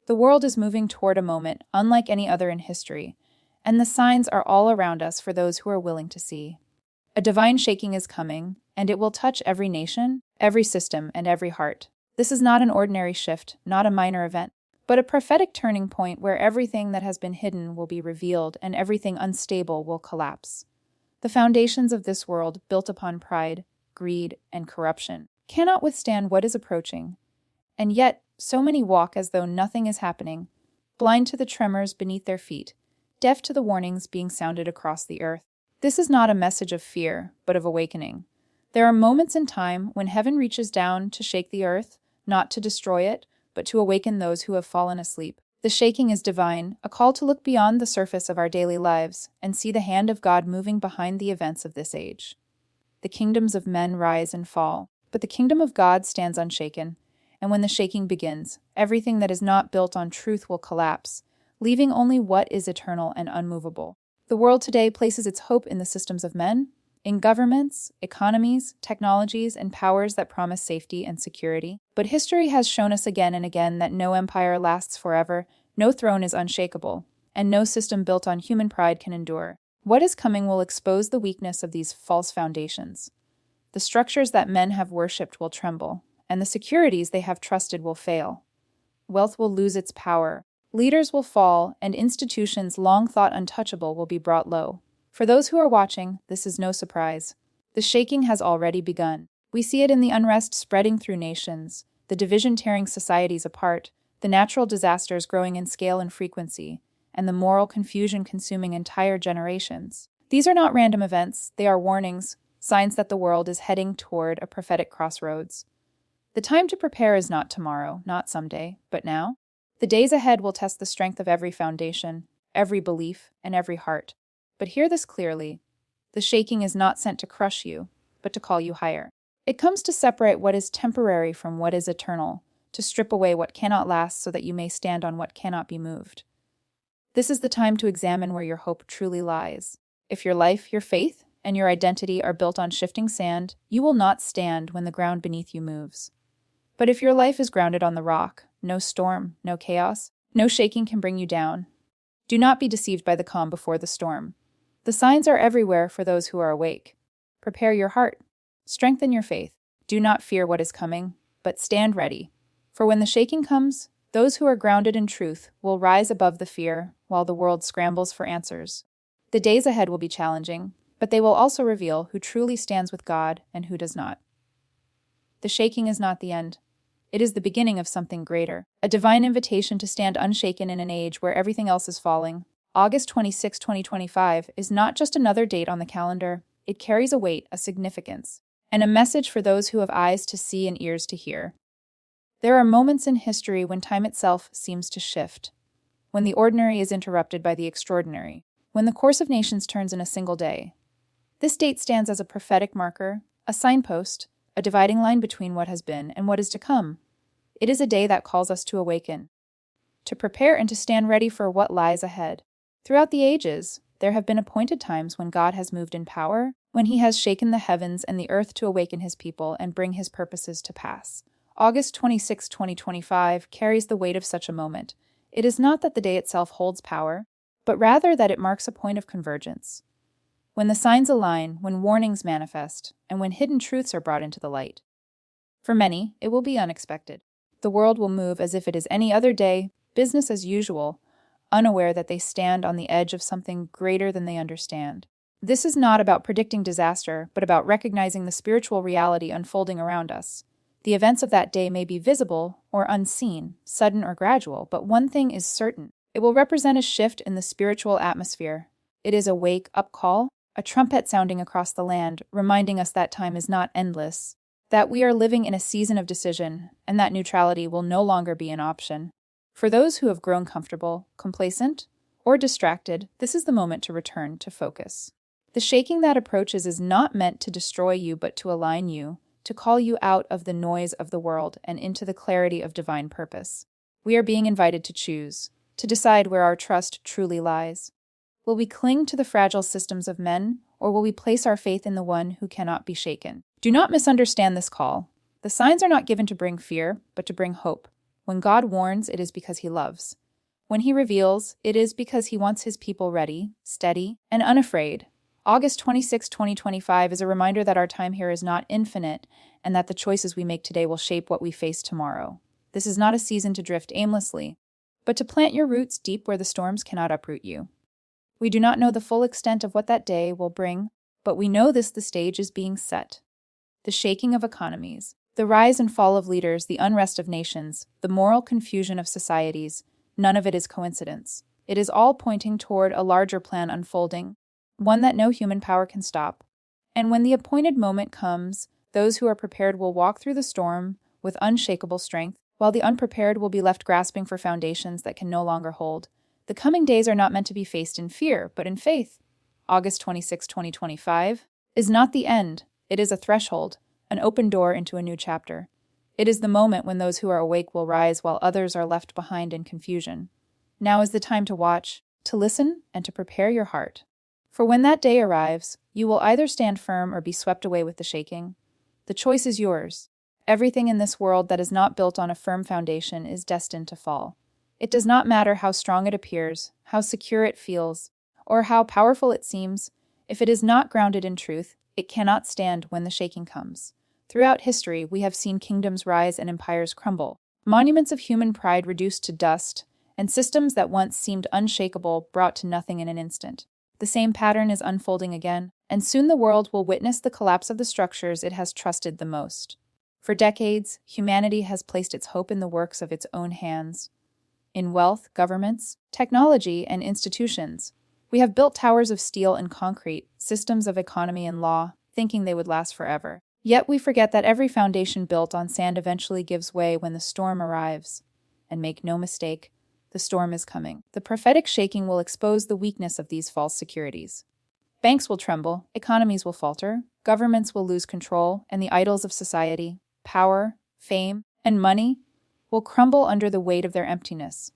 The world is moving toward a moment unlike any other in history, and the signs are all around us for those who are willing to see. A divine shaking is coming, and it will touch every nation, every system, and every heart. This is not an ordinary shift, not a minor event, but a prophetic turning point where everything that has been hidden will be revealed and everything unstable will collapse. The foundations of this world, built upon pride, greed, and corruption, cannot withstand what is approaching, and yet so many walk as though nothing is happening, blind to the tremors beneath their feet, deaf to the warnings being sounded across the earth. This is not a message of fear, but of awakening. There are moments in time when heaven reaches down to shake the earth, not to destroy it, but to awaken those who have fallen asleep. The shaking is divine, a call to look beyond the surface of our daily lives and see the hand of God moving behind the events of this age. The kingdoms of men rise and fall, but the kingdom of God stands unshaken, and when the shaking begins, everything that is not built on truth will collapse, leaving only what is eternal and unmovable. The world today places its hope in the systems of men, in governments, economies, technologies, and powers that promise safety and security. But history has shown us again and again that no empire lasts forever, no throne is unshakable, and no system built on human pride can endure. What is coming will expose the weakness of these false foundations. The structures that men have worshipped will tremble, and the securities they have trusted will fail. Wealth will lose its power, leaders will fall, and institutions long thought untouchable will be brought low. For those who are watching, this is no surprise. The shaking has already begun. We see it in the unrest spreading through nations, the division tearing societies apart, the natural disasters growing in scale and frequency, and the moral confusion consuming entire generations. These are not random events, they are warnings, signs that the world is heading toward a prophetic crossroads. The time to prepare is not tomorrow, not someday, but now. The days ahead will test the strength of every foundation, every belief, and every heart. But hear this clearly. The shaking is not sent to crush you, but to call you higher. It comes to separate what is temporary from what is eternal, to strip away what cannot last so that you may stand on what cannot be moved. This is the time to examine where your hope truly lies. If your life, your faith, and your identity are built on shifting sand, you will not stand when the ground beneath you moves. But if your life is grounded on the rock, no storm, no chaos, no shaking can bring you down. Do not be deceived by the calm before the storm. The signs are everywhere for those who are awake. Prepare your heart. Strengthen your faith. Do not fear what is coming, but stand ready. For when the shaking comes, those who are grounded in truth will rise above the fear while the world scrambles for answers. The days ahead will be challenging, but they will also reveal who truly stands with God and who does not. The shaking is not the end. It is the beginning of something greater, a divine invitation to stand unshaken in an age where everything else is falling. August 26, 2025 is not just another date on the calendar. It carries a weight, a significance, and a message for those who have eyes to see and ears to hear. There are moments in history when time itself seems to shift, when the ordinary is interrupted by the extraordinary, when the course of nations turns in a single day. This date stands as a prophetic marker, a signpost, a dividing line between what has been and what is to come. It is a day that calls us to awaken, to prepare and to stand ready for what lies ahead. Throughout the ages, there have been appointed times when God has moved in power, when he has shaken the heavens and the earth to awaken his people and bring his purposes to pass. August 26, 2025 carries the weight of such a moment. It is not that the day itself holds power, but rather that it marks a point of convergence. When the signs align, when warnings manifest, and when hidden truths are brought into the light. For many, it will be unexpected. The world will move as if it is any other day, business as usual, unaware that they stand on the edge of something greater than they understand. This is not about predicting disaster, but about recognizing the spiritual reality unfolding around us. The events of that day may be visible or unseen, sudden or gradual, but one thing is certain. It will represent a shift in the spiritual atmosphere. It is a wake-up call, a trumpet sounding across the land, reminding us that time is not endless, that we are living in a season of decision, and that neutrality will no longer be an option. For those who have grown comfortable, complacent, or distracted, this is the moment to return to focus. The shaking that approaches is not meant to destroy you, but to align you, to call you out of the noise of the world and into the clarity of divine purpose. We are being invited to choose, to decide where our trust truly lies. Will we cling to the fragile systems of men, or will we place our faith in the one who cannot be shaken? Do not misunderstand this call. The signs are not given to bring fear, but to bring hope. When God warns, it is because he loves. When he reveals, it is because he wants his people ready, steady, and unafraid. August 26, 2025 is a reminder that our time here is not infinite and that the choices we make today will shape what we face tomorrow. This is not a season to drift aimlessly, but to plant your roots deep where the storms cannot uproot you. We do not know the full extent of what that day will bring, but we know the stage is being set. The shaking of economies, the rise and fall of leaders, the unrest of nations, the moral confusion of societies, none of it is coincidence. It is all pointing toward a larger plan unfolding, one that no human power can stop. And when the appointed moment comes, those who are prepared will walk through the storm with unshakable strength, while the unprepared will be left grasping for foundations that can no longer hold. The coming days are not meant to be faced in fear, but in faith. August 26, 2025 is not the end. It is a threshold, an open door into a new chapter. It is the moment when those who are awake will rise while others are left behind in confusion. Now is the time to watch, to listen, and to prepare your heart. For when that day arrives, you will either stand firm or be swept away with the shaking. The choice is yours. Everything in this world that is not built on a firm foundation is destined to fall. It does not matter how strong it appears, how secure it feels, or how powerful it seems. If it is not grounded in truth, it cannot stand when the shaking comes. Throughout history, we have seen kingdoms rise and empires crumble, monuments of human pride reduced to dust, and systems that once seemed unshakable brought to nothing in an instant. The same pattern is unfolding again, and soon the world will witness the collapse of the structures it has trusted the most. For decades, humanity has placed its hope in the works of its own hands. In wealth, governments, technology, and institutions, we have built towers of steel and concrete, systems of economy and law, thinking they would last forever. Yet we forget that every foundation built on sand eventually gives way when the storm arrives. And make no mistake, the storm is coming. The prophetic shaking will expose the weakness of these false securities. Banks will tremble, economies will falter, governments will lose control, and the idols of society, power, fame, and money will crumble under the weight of their emptiness.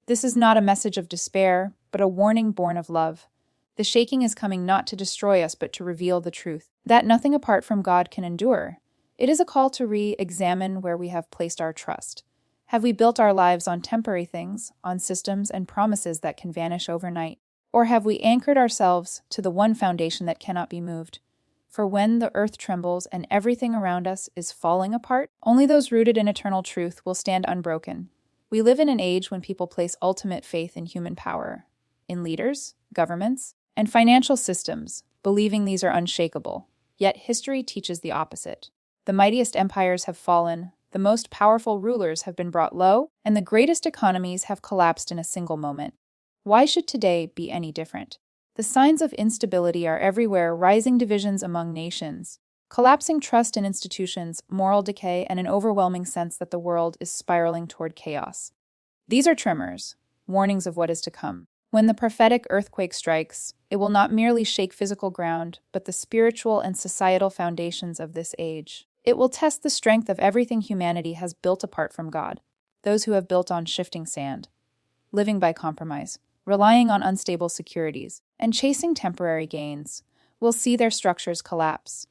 This is not a message of despair, but a warning born of love. The shaking is coming not to destroy us, but to reveal the truth, that nothing apart from God can endure. It is a call to re-examine where we have placed our trust. Have we built our lives on temporary things, on systems and promises that can vanish overnight? Or have we anchored ourselves to the one foundation that cannot be moved? For when the earth trembles and everything around us is falling apart, only those rooted in eternal truth will stand unbroken. We live in an age when people place ultimate faith in human power, in leaders, governments, and financial systems, believing these are unshakable. Yet history teaches the opposite. The mightiest empires have fallen, the most powerful rulers have been brought low, and the greatest economies have collapsed in a single moment. Why should today be any different? The signs of instability are everywhere: rising divisions among nations, collapsing trust in institutions, moral decay, and an overwhelming sense that the world is spiraling toward chaos. These are tremors, warnings of what is to come. When the prophetic earthquake strikes, it will not merely shake physical ground, but the spiritual and societal foundations of this age. It will test the strength of everything humanity has built apart from God. Those who have built on shifting sand, living by compromise, relying on unstable securities, and chasing temporary gains, will see their structures collapse.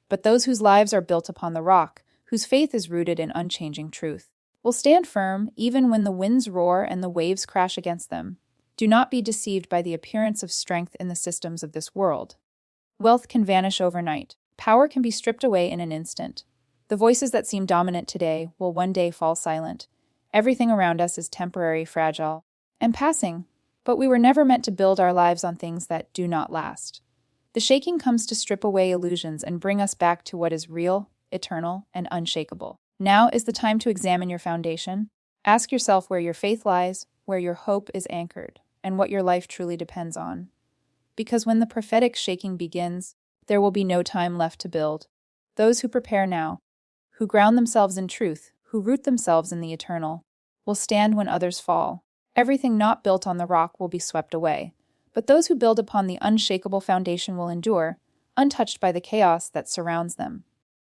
But those whose lives are built upon the rock, whose faith is rooted in unchanging truth, will stand firm even when the winds roar and the waves crash against them. Do not be deceived by the appearance of strength in the systems of this world. Wealth can vanish overnight. Power can be stripped away in an instant. The voices that seem dominant today will one day fall silent. Everything around us is temporary, fragile, and passing. But we were never meant to build our lives on things that do not last. The shaking comes to strip away illusions and bring us back to what is real, eternal, and unshakable. Now is the time to examine your foundation. Ask yourself where your faith lies, where your hope is anchored, and what your life truly depends on. Because when the prophetic shaking begins, there will be no time left to build. Those who prepare now, who ground themselves in truth, who root themselves in the eternal, will stand when others fall. Everything not built on the rock will be swept away, but those who build upon the unshakable foundation will endure, untouched by the chaos that surrounds them.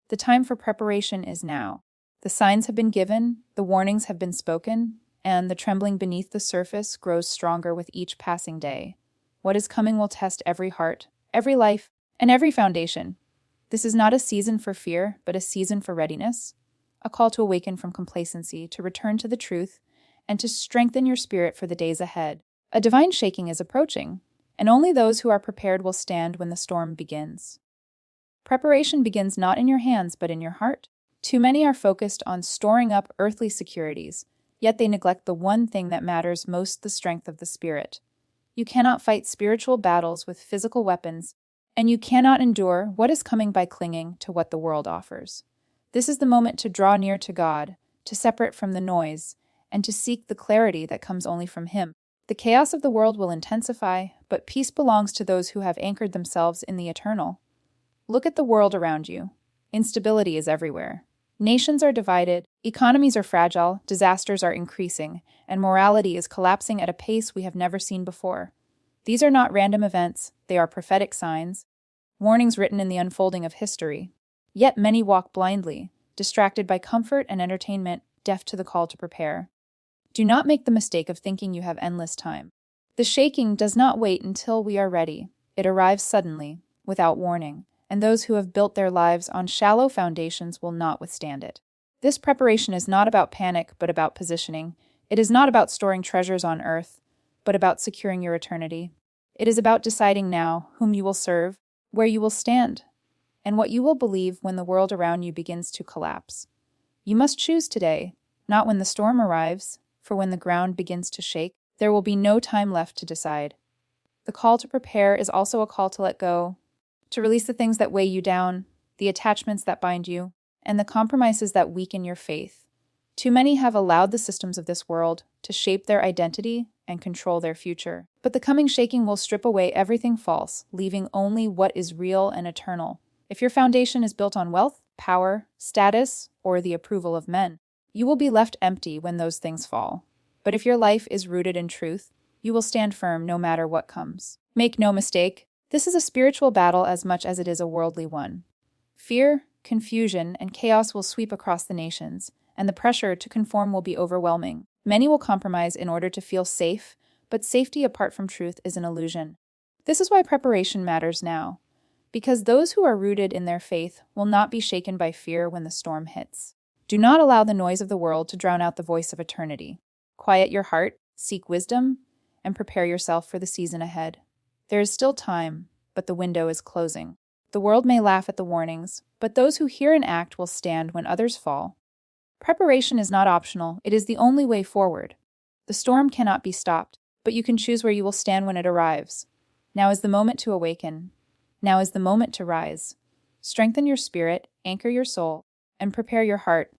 The time for preparation is now. The signs have been given, the warnings have been spoken, and the trembling beneath the surface grows stronger with each passing day. What is coming will test every heart, every life, and every foundation. This is not a season for fear, but a season for readiness. a call to awaken from complacency, to return to the truth, and to strengthen your spirit for the days ahead. A divine shaking is approaching, and only those who are prepared will stand when the storm begins. Preparation begins not in your hands, but in your heart. Too many are focused on storing up earthly securities, yet they neglect the one thing that matters most: the strength of the spirit. You cannot fight spiritual battles with physical weapons, and you cannot endure what is coming by clinging to what the world offers. This is the moment to draw near to God, to separate from the noise, and to seek the clarity that comes only from Him. The chaos of the world will intensify, but peace belongs to those who have anchored themselves in the eternal. Look at the world around you. Instability is everywhere. Nations are divided, economies are fragile, disasters are increasing, and morality is collapsing at a pace we have never seen before. These are not random events, they are prophetic signs, warnings written in the unfolding of history. Yet many walk blindly, distracted by comfort and entertainment, deaf to the call to prepare. Do not make the mistake of thinking you have endless time. The shaking does not wait until we are ready. It arrives suddenly, without warning, and those who have built their lives on shallow foundations will not withstand it. This preparation is not about panic, but about positioning. It is not about storing treasures on earth, but about securing your eternity. It is about deciding now whom you will serve, where you will stand, and what you will believe when the world around you begins to collapse. You must choose today, not when the storm arrives, for when the ground begins to shake, there will be no time left to decide. The call to prepare is also a call to let go, to release the things that weigh you down, the attachments that bind you, and the compromises that weaken your faith. Too many have allowed the systems of this world to shape their identity and control their future. But the coming shaking will strip away everything false, leaving only what is real and eternal. If your foundation is built on wealth, power, status, or the approval of men, you will be left empty when those things fall. But if your life is rooted in truth, you will stand firm no matter what comes. Make no mistake, this is a spiritual battle as much as it is a worldly one. Fear, confusion, and chaos will sweep across the nations, and the pressure to conform will be overwhelming. Many will compromise in order to feel safe, but safety apart from truth is an illusion. This is why preparation matters now, because those who are rooted in their faith will not be shaken by fear when the storm hits. Do not allow the noise of the world to drown out the voice of eternity. Quiet your heart, seek wisdom, and prepare yourself for the season ahead. There is still time, but the window is closing. The world may laugh at the warnings, but those who hear and act will stand when others fall. Preparation is not optional, it is the only way forward. The storm cannot be stopped, but you can choose where you will stand when it arrives. Now is the moment to awaken. Now is the moment to rise. Strengthen your spirit, anchor your soul, and prepare your heart.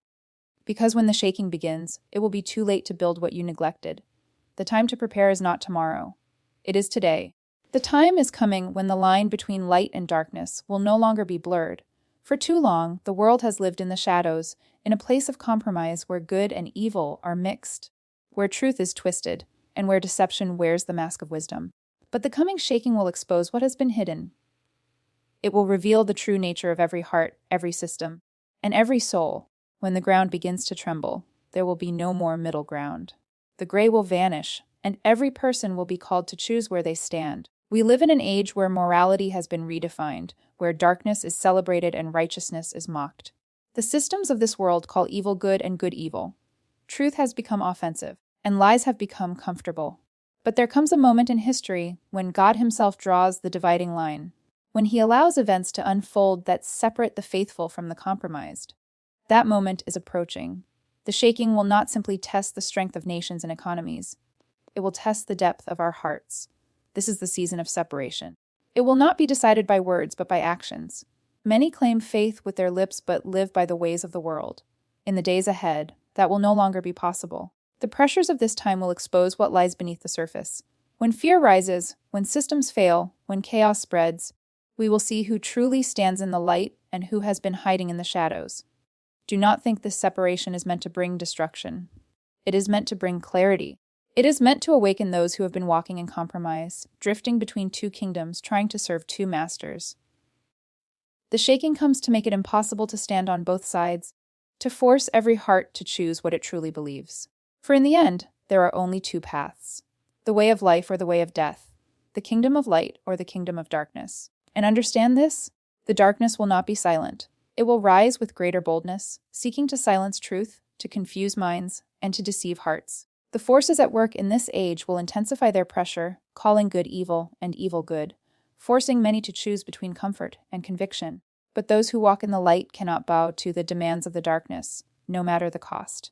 Because when the shaking begins, it will be too late to build what you neglected. The time to prepare is not tomorrow. It is today. The time is coming when the line between light and darkness will no longer be blurred. For too long, the world has lived in the shadows, in a place of compromise where good and evil are mixed, where truth is twisted, and where deception wears the mask of wisdom. But the coming shaking will expose what has been hidden. It will reveal the true nature of every heart, every system, and every soul. When the ground begins to tremble, there will be no more middle ground. The gray will vanish, and every person will be called to choose where they stand. We live in an age where morality has been redefined, where darkness is celebrated and righteousness is mocked. The systems of this world call evil good and good evil. Truth has become offensive, and lies have become comfortable. But there comes a moment in history when God Himself draws the dividing line, when He allows events to unfold that separate the faithful from the compromised. That moment is approaching. The shaking will not simply test the strength of nations and economies. It will test the depth of our hearts. This is the season of separation. It will not be decided by words, but by actions. Many claim faith with their lips, but live by the ways of the world. In the days ahead, that will no longer be possible. The pressures of this time will expose what lies beneath the surface. When fear rises, when systems fail, when chaos spreads, we will see who truly stands in the light and who has been hiding in the shadows. Do not think this separation is meant to bring destruction. It is meant to bring clarity. It is meant to awaken those who have been walking in compromise, drifting between two kingdoms, trying to serve two masters. The shaking comes to make it impossible to stand on both sides, to force every heart to choose what it truly believes. For in the end, there are only two paths: the way of life or the way of death, the kingdom of light or the kingdom of darkness. And understand this, the darkness will not be silent. It will rise with greater boldness, seeking to silence truth, to confuse minds, and to deceive hearts. The forces at work in this age will intensify their pressure, calling good evil and evil good, forcing many to choose between comfort and conviction. But those who walk in the light cannot bow to the demands of the darkness, no matter the cost.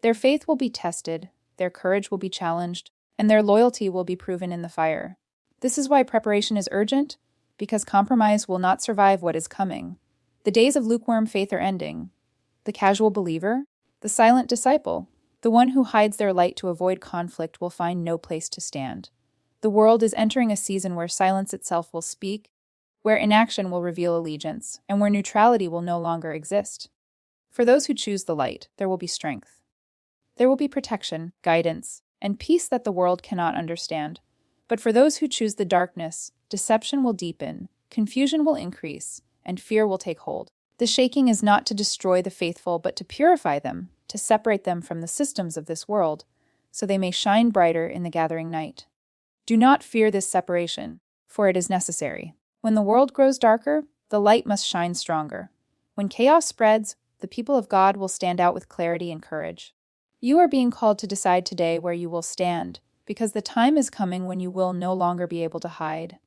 Their faith will be tested, their courage will be challenged, and their loyalty will be proven in the fire. This is why preparation is urgent, because compromise will not survive what is coming. The days of lukewarm faith are ending. The casual believer, the silent disciple, the one who hides their light to avoid conflict will find no place to stand. The world is entering a season where silence itself will speak, where inaction will reveal allegiance, and where neutrality will no longer exist. For those who choose the light, there will be strength. There will be protection, guidance, and peace that the world cannot understand. But for those who choose the darkness, deception will deepen, confusion will increase, and fear will take hold. The shaking is not to destroy the faithful, but to purify them, to separate them from the systems of this world, so they may shine brighter in the gathering night. Do not fear this separation, for it is necessary. When the world grows darker, the light must shine stronger. When chaos spreads, the people of God will stand out with clarity and courage. You are being called to decide today where you will stand, because the time is coming when you will no longer be able to hide.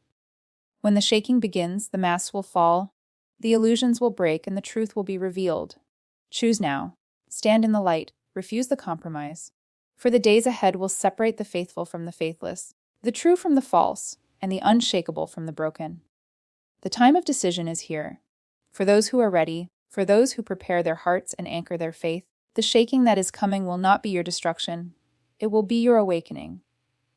When the shaking begins, the masks will fall, the illusions will break, and the truth will be revealed. Choose now. Stand in the light. Refuse the compromise. For the days ahead will separate the faithful from the faithless, the true from the false, and the unshakable from the broken. The time of decision is here. For those who are ready, for those who prepare their hearts and anchor their faith, the shaking that is coming will not be your destruction. It will be your awakening.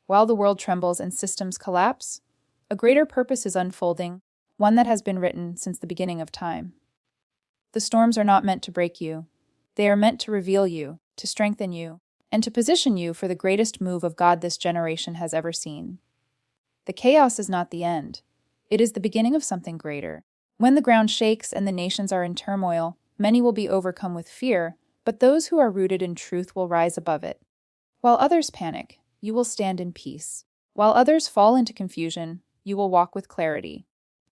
While the world trembles and systems collapse, a greater purpose is unfolding, one that has been written since the beginning of time. The storms are not meant to break you. They are meant to reveal you, to strengthen you, and to position you for the greatest move of God this generation has ever seen. The chaos is not the end. It is the beginning of something greater. When the ground shakes and the nations are in turmoil, many will be overcome with fear, but those who are rooted in truth will rise above it. While others panic, you will stand in peace. While others fall into confusion, you will walk with clarity.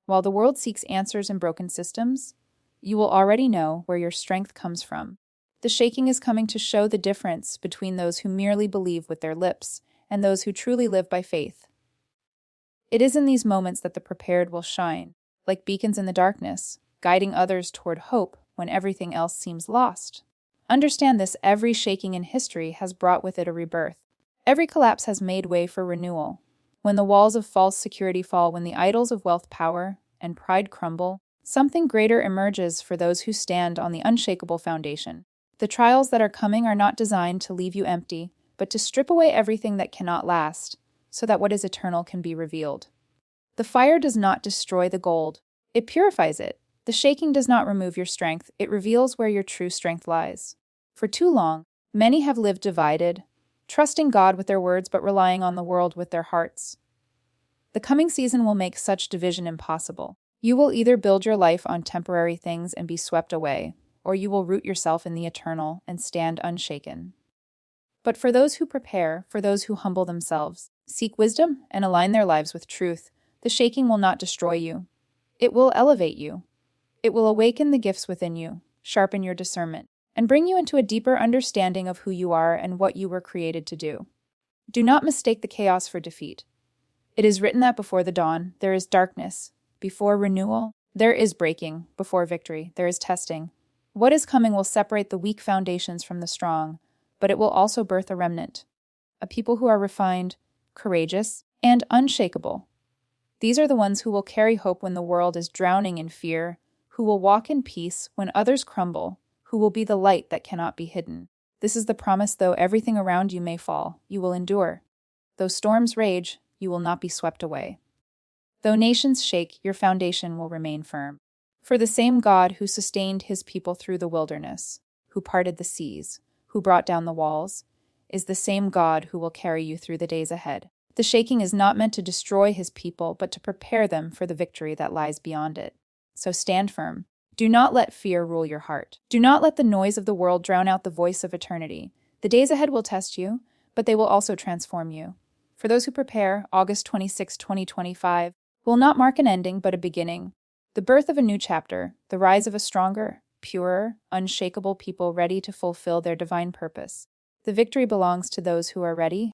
While the world seeks answers in broken systems, you will already know where your strength comes from. The shaking is coming to show the difference between those who merely believe with their lips and those who truly live by faith. It is in these moments that the prepared will shine, like beacons in the darkness, guiding others toward hope when everything else seems lost. Understand this: every shaking in history has brought with it a rebirth. Every collapse has made way for renewal. When the walls of false security fall, when the idols of wealth, power, and pride crumble, something greater emerges for those who stand on the unshakable foundation. The trials that are coming are not designed to leave you empty, but to strip away everything that cannot last, so that what is eternal can be revealed. The fire does not destroy the gold, it purifies it. The shaking does not remove your strength, it reveals where your true strength lies. For too long, many have lived divided, trusting God with their words but relying on the world with their hearts. The coming season will make such division impossible. You will either build your life on temporary things and be swept away, or you will root yourself in the eternal and stand unshaken. But for those who prepare, for those who humble themselves, seek wisdom, and align their lives with truth, the shaking will not destroy you. It will elevate you. It will awaken the gifts within you, sharpen your discernment, and bring you into a deeper understanding of who you are and what you were created to do. Do not mistake the chaos for defeat. It is written that before the dawn, there is darkness. Before renewal, there is breaking. Before victory, there is testing. What is coming will separate the weak foundations from the strong, but it will also birth a remnant, a people who are refined, courageous, and unshakable. These are the ones who will carry hope when the world is drowning in fear, who will walk in peace when others crumble, who will be the light that cannot be hidden. This is the promise: though everything around you may fall, you will endure. Though storms rage, you will not be swept away. Though nations shake, your foundation will remain firm. For the same God who sustained his people through the wilderness, who parted the seas, who brought down the walls, is the same God who will carry you through the days ahead. The shaking is not meant to destroy his people, but to prepare them for the victory that lies beyond it. So stand firm. Do not let fear rule your heart. Do not let the noise of the world drown out the voice of eternity. The days ahead will test you, but they will also transform you. For those who prepare, August 26, 2025, will not mark an ending but a beginning. The birth of a new chapter, the rise of a stronger, purer, unshakable people ready to fulfill their divine purpose. The victory belongs to those who are ready,